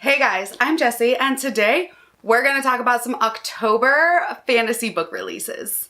Hey guys, I'm Jessie, and today we're going to talk about some October fantasy book releases.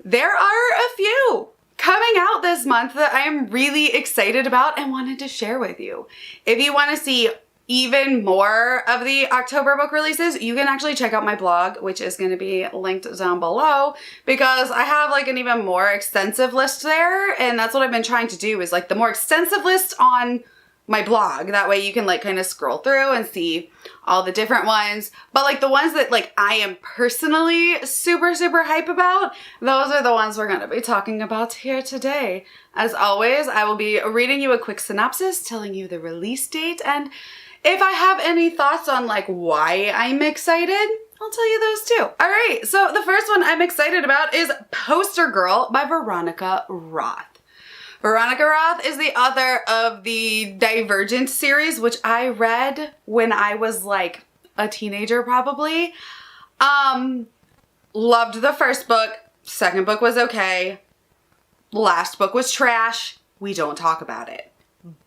There are a few coming out this month that I am really excited about and wanted to share with you. If you want to see even more of the October book releases, you can actually check out my blog, which is going to be linked down below, because I have like an even more extensive list there, and that's what I've been trying to do, is like the more extensive list on my blog. That way you can like kind of scroll through and see all the different ones. But like the ones that like I am personally super hype about, those are the ones we're going to be talking about here today. As always, I will be reading you a quick synopsis, telling you the release date, and if I have any thoughts on like why I'm excited, I'll tell you those too. All right, so the first one I'm excited about is Poster Girl by Veronica Roth. Veronica Roth is the author of the Divergent series, which I read when I was like a teenager probably. Loved the first book. Second book was okay. Last book was trash. We don't talk about it.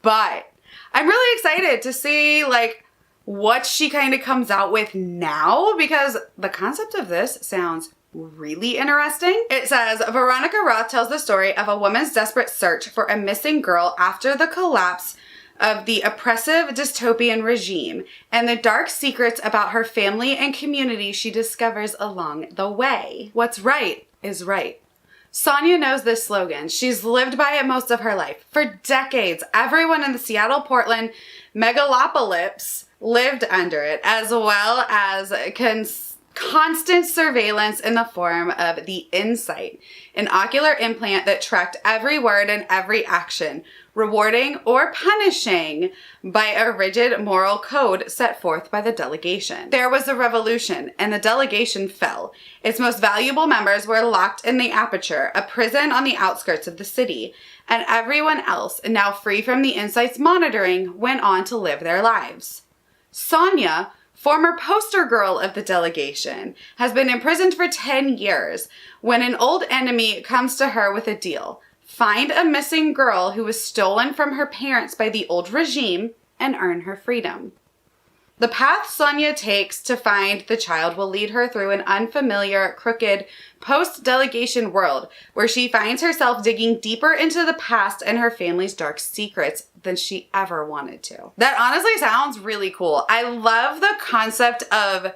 But I'm really excited to see like what she kind of comes out with now, because the concept of this sounds really interesting. It says, Veronica Roth tells the story of a woman's desperate search for a missing girl after the collapse of the oppressive dystopian regime and the dark secrets about her family and community she discovers along the way. What's right is right. Sonia knows this slogan. She's lived by it most of her life. For decades, everyone in the Seattle-Portland megalopolis lived under it, as well as constant surveillance in the form of the Insight, an ocular implant that tracked every word and every action, rewarding or punishing by a rigid moral code set forth by the delegation. There was a revolution, and the delegation fell. Its most valuable members were locked in the Aperture, a prison on the outskirts of the city, and everyone else, now free from the Insight's monitoring, went on to live their lives. Sonia, former poster girl of the delegation, has been imprisoned for 10 years when an old enemy comes to her with a deal. Find a missing girl who was stolen from her parents by the old regime and earn her freedom. The path Sonia takes to find the child will lead her through an unfamiliar, crooked, post-delegation world where she finds herself digging deeper into the past and her family's dark secrets than she ever wanted to. That honestly sounds really cool. I love the concept of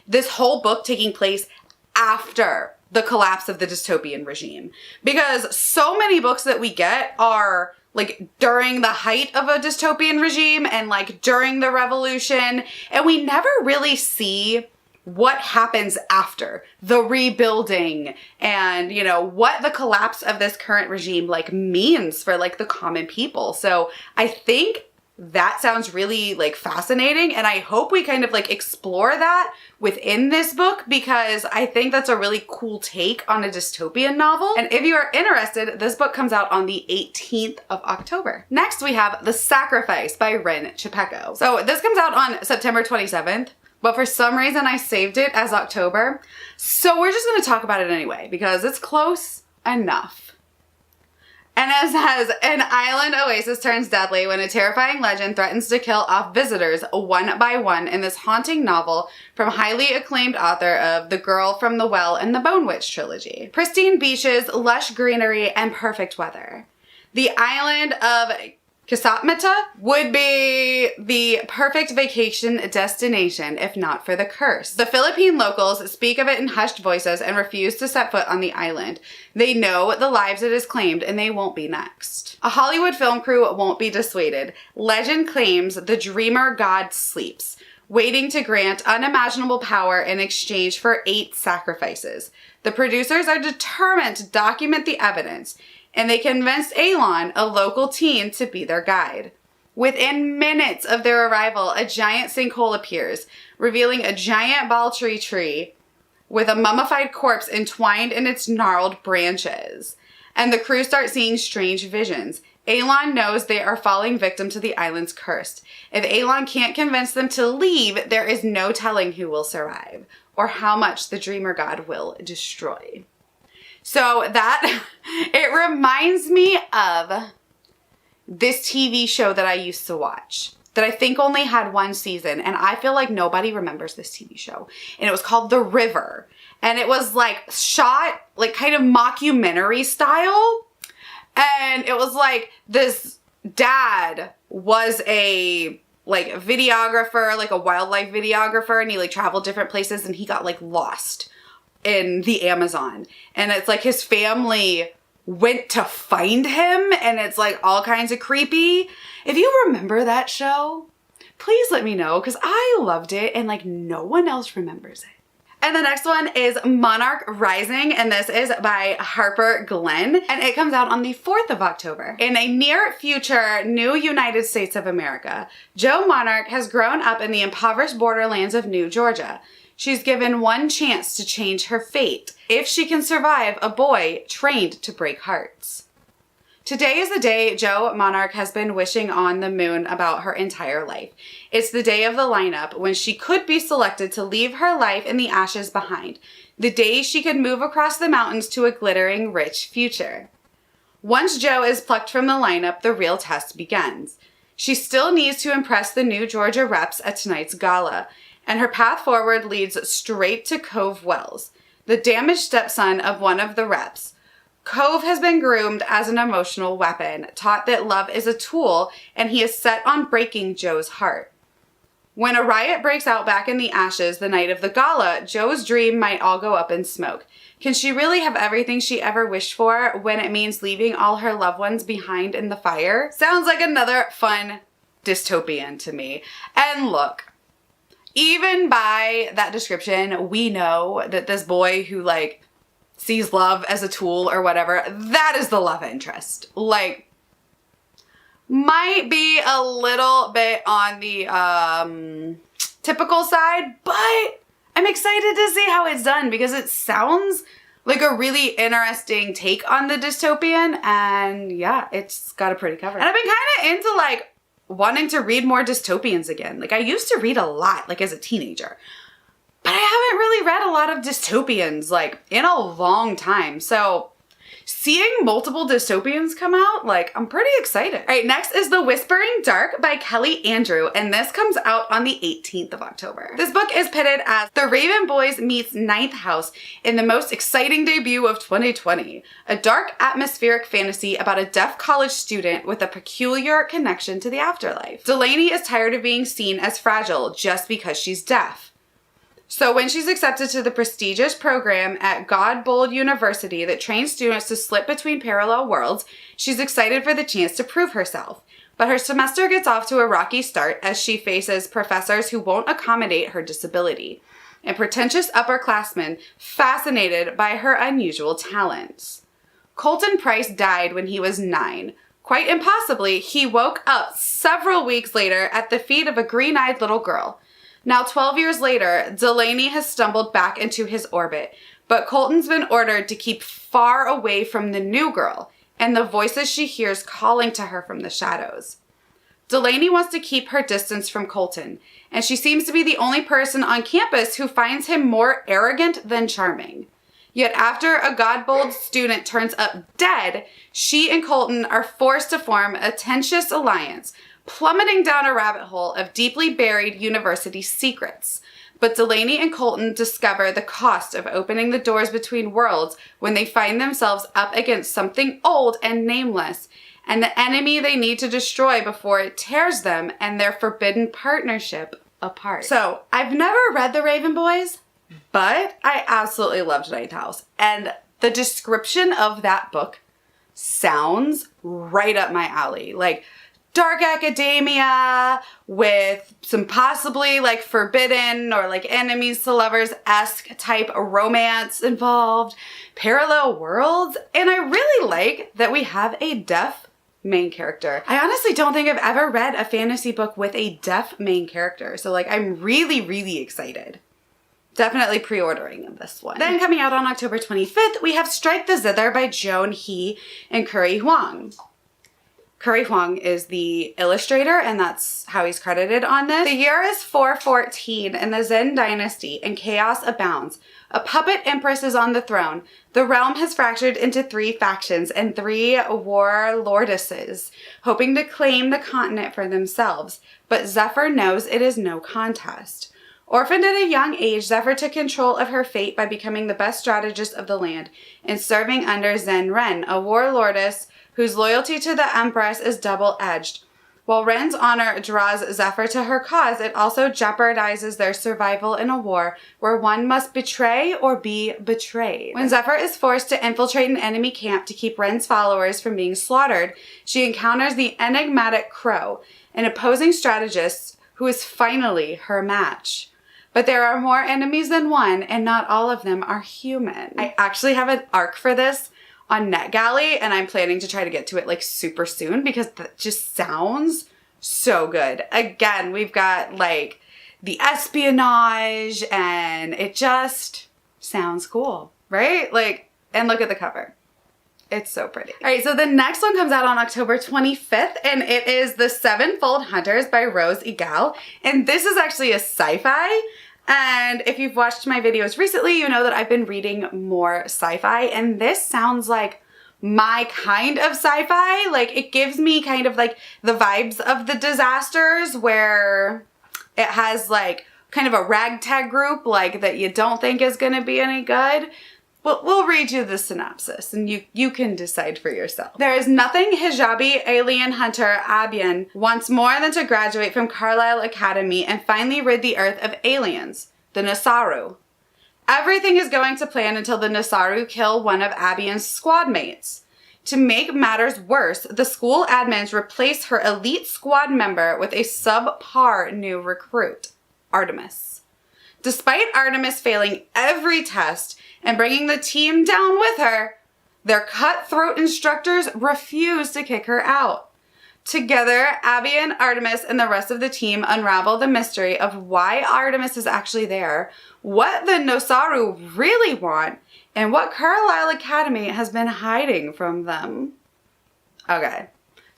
this whole book taking place after the collapse of the dystopian regime, because so many books that we get are like during the height of a dystopian regime and like during the revolution, and we never really see what happens after the rebuilding and, you know, what the collapse of this current regime like means for like the common people. So I think that sounds really like fascinating, and I hope we kind of like explore that within this book, because I think that's a really cool take on a dystopian novel. And if you are interested, this book comes out on the 18th of October. Next, we have The Sacrifice by Rin Chipeco. So this comes out on September 27th. But for some reason I saved it as October. So we're just going to talk about it anyway, because it's close enough. And it says, an island oasis turns deadly when a terrifying legend threatens to kill off visitors one by one in this haunting novel from highly acclaimed author of The Girl from the Well and the Bone Witch trilogy. Pristine beaches, lush greenery, and perfect weather. The island of Kisatmata would be the perfect vacation destination if not for the curse. The Philippine locals speak of it in hushed voices and refuse to set foot on the island. They know the lives it has claimed, and they won't be next. A Hollywood film crew won't be dissuaded. Legend claims the dreamer god sleeps, waiting to grant unimaginable power in exchange for 8 sacrifices. The producers are determined to document the evidence, and they convinced Elon, a local teen, to be their guide. Within minutes of their arrival, a giant sinkhole appears, revealing a giant Baltree tree with a mummified corpse entwined in its gnarled branches. And the crew start seeing strange visions. Elon knows they are falling victim to the island's curse. If Elon can't convince them to leave, there is no telling who will survive or how much the Dreamer God will destroy. So that, it reminds me of this TV show that I used to watch. that I think only had one season, and I feel like nobody remembers this TV show. And it was called The River. And it was like shot like kind of mockumentary style. And it was like this dad was a like videographer, like a wildlife videographer, and he like traveled different places and he got like lost in the Amazon. And it's like his family went to find him, and it's like all kinds of creepy. If you remember that show, please let me know, because I loved it and like no one else remembers it. And the next one is Monarch Rising, and this is by Harper Glenn, and it comes out on the 4th of October. In a near future new United States of America, Jo Monarch has grown up in the impoverished borderlands of New Georgia. She's given one chance to change her fate if she can survive a boy trained to break hearts. Today is the day Jo Monarch has been wishing on the moon about her entire life. It's the day of the lineup when she could be selected to leave her life in the ashes behind. The day she could move across the mountains to a glittering, rich future. Once Jo is plucked from the lineup, the real test begins. She still needs to impress the new Georgia reps at tonight's gala, and her path forward leads straight to Cove Wells, the damaged stepson of one of the reps. Cove has been groomed as an emotional weapon, taught that love is a tool, and he is set on breaking Jo's heart. When a riot breaks out back in the ashes the night of the gala, Jo's dream might all go up in smoke. Can she really have everything she ever wished for when it means leaving all her loved ones behind in the fire? Sounds like another fun dystopian to me. And look, even by that description, we know that this boy who like sees love as a tool or whatever, that is the love interest. Like, might be a little bit on the typical side, but I'm excited to see how it's done because it sounds like a really interesting take on the dystopian, and yeah, it's got a pretty cover. And I've been kind of into like wanting to read more dystopians again. Like I used to read a lot like as a teenager, but I haven't really read a lot of dystopians like in a long time. So seeing multiple dystopians come out, like I'm pretty excited. All right, next is The Whispering Dark by Kelly Andrew, and this comes out on the 18th of October. This book is pitted as The Raven Boys meets Ninth House in the most exciting debut of 2020, a dark atmospheric fantasy about a deaf college student with a peculiar connection to the afterlife. Delaney is tired of being seen as fragile just because she's deaf. So when she's accepted to the prestigious program at Godbold University that trains students to slip between parallel worlds, she's excited for the chance to prove herself. But her semester gets off to a rocky start as she faces professors who won't accommodate her disability, and pretentious upperclassmen fascinated by her unusual talents. Colton Price died when he was 9. Quite impossibly, he woke up several weeks later at the feet of a green-eyed little girl. Now, 12 years later, Delaney has stumbled back into his orbit, but Colton's been ordered to keep far away from the new girl and the voices she hears calling to her from the shadows. Delaney wants to keep her distance from Colton, and she seems to be the only person on campus who finds him more arrogant than charming. Yet after a Godbold student turns up dead, she and Colton are forced to form a tenuous alliance, plummeting down a rabbit hole of deeply buried university secrets. But Delaney and Colton discover the cost of opening the doors between worlds when they find themselves up against something old and nameless, and the enemy they need to destroy before it tears them and their forbidden partnership apart. So, I've never read The Raven Boys, but I absolutely loved Ninth House. And the description of that book sounds right up my alley. Like, dark academia with some possibly like forbidden or like enemies to lovers-esque type romance involved, parallel worlds, and I really like that we have a deaf main character. I honestly don't think I've ever read a fantasy book with a deaf main character, so like I'm really, really excited. Definitely pre-ordering this one. Then coming out on October 25th, we have Strike the Zither by Joan He and Curry Huang. Curry Huang is the illustrator, and that's how he's credited on this. The year is 414 in the Zhen dynasty, and chaos abounds. A puppet empress is on the throne. The realm has fractured into 3 factions and 3 warlordesses, hoping to claim the continent for themselves. But Zephyr knows it is no contest. Orphaned at a young age, Zephyr took control of her fate by becoming the best strategist of the land and serving under Zhen Ren, a warlordess whose loyalty to the Empress is double-edged. While Ren's honor draws Zephyr to her cause, it also jeopardizes their survival in a war where one must betray or be betrayed. When Zephyr is forced to infiltrate an enemy camp to keep Ren's followers from being slaughtered, she encounters the enigmatic Crow, an opposing strategist who is finally her match. But there are more enemies than one, and not all of them are human. I actually have an arc for this on NetGalley, and I'm planning to try to get to it like super soon because that just sounds so good. Again, we've got like the espionage, and it just sounds cool, right? Like, and look at the cover. It's so pretty. All right, so the next one comes out on October 25th, and it is The Sevenfold Hunters by Rose Egal. And this is actually a sci-fi. And if you've watched my videos recently, you know that I've been reading more sci-fi, and this sounds like my kind of sci-fi. Like, it gives me kind of like the vibes of The Disasters, where it has like kind of a ragtag group like that you don't think is going to be any good. We'll read you the synopsis and you can decide for yourself. There is nothing hijabi alien hunter Abian wants more than to graduate from Carlisle Academy and finally rid the Earth of aliens, the Nasaru. Everything is going to plan until the Nasaru kill one of Abian's squad mates. To make matters worse, the school admins replace her elite squad member with a subpar new recruit, Artemis. Despite Artemis failing every test and bringing the team down with her, their cutthroat instructors refuse to kick her out. Together, Abby and Artemis and the rest of the team unravel the mystery of why Artemis is actually there, what the Nosaru really want, and what Carlisle Academy has been hiding from them. Okay,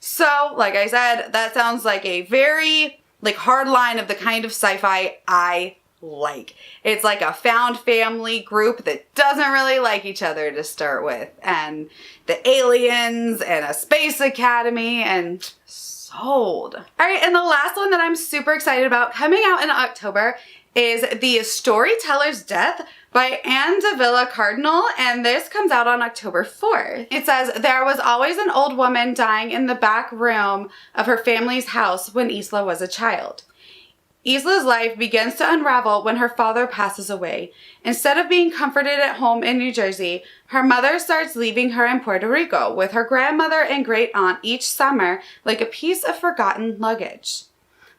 so like I said, that sounds like a very hard line of the kind of sci-fi I like. It's like a found family group that doesn't really like each other to start with, and the aliens and a space academy, and sold. All right, and the last one that I'm super excited about coming out in October is The Storyteller's Death by Anne de Villa Cardinal, and this comes out on October 4th. It says, there was always an old woman dying in the back room of her family's house when Isla was a child. Isla's life begins to unravel when her father passes away. Instead of being comforted at home in New Jersey, her mother starts leaving her in Puerto Rico with her grandmother and great aunt each summer like a piece of forgotten luggage.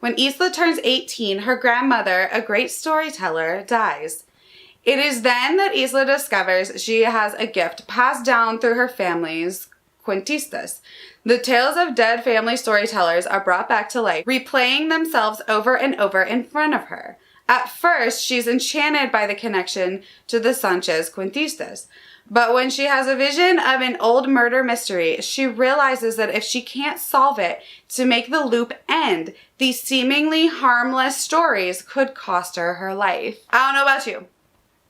When Isla turns 18, her grandmother, a great storyteller, dies. It is then that Isla discovers she has a gift passed down through her family's cuentistas. The tales of dead family storytellers are brought back to life, replaying themselves over and over in front of her. At first, she's enchanted by the connection to the Sanchez cuentistas. But when she has a vision of an old murder mystery, she realizes that if she can't solve it to make the loop end, these seemingly harmless stories could cost her her life. I don't know about you,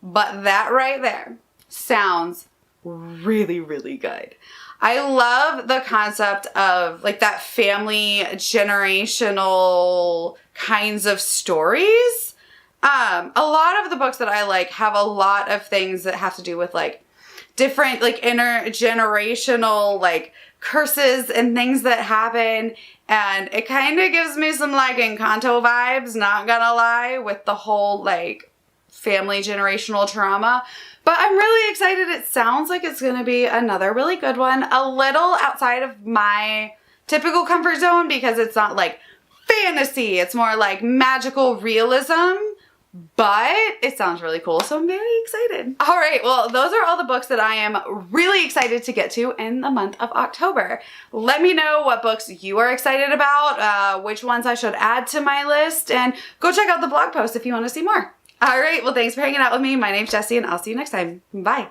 but that right there sounds really, really good. I love the concept of that family generational kinds of stories. A lot of the books that I like have a lot of things that have to do with different intergenerational curses and things that happen, and it kind of gives me some Encanto vibes, not gonna lie, with the whole family generational trauma. But I'm really excited. It sounds like it's gonna be another really good one, a little outside of my typical comfort zone because it's not fantasy, it's more magical realism. But it sounds really cool, so I'm very excited. All right, well, those are all the books that I am really excited to get to in the month of October. Let me know what books you are excited about, which ones I should add to my list, and go check out the blog post if you want to see more. All right, well, thanks for hanging out with me. My name's Jessie, and I'll see you next time. Bye.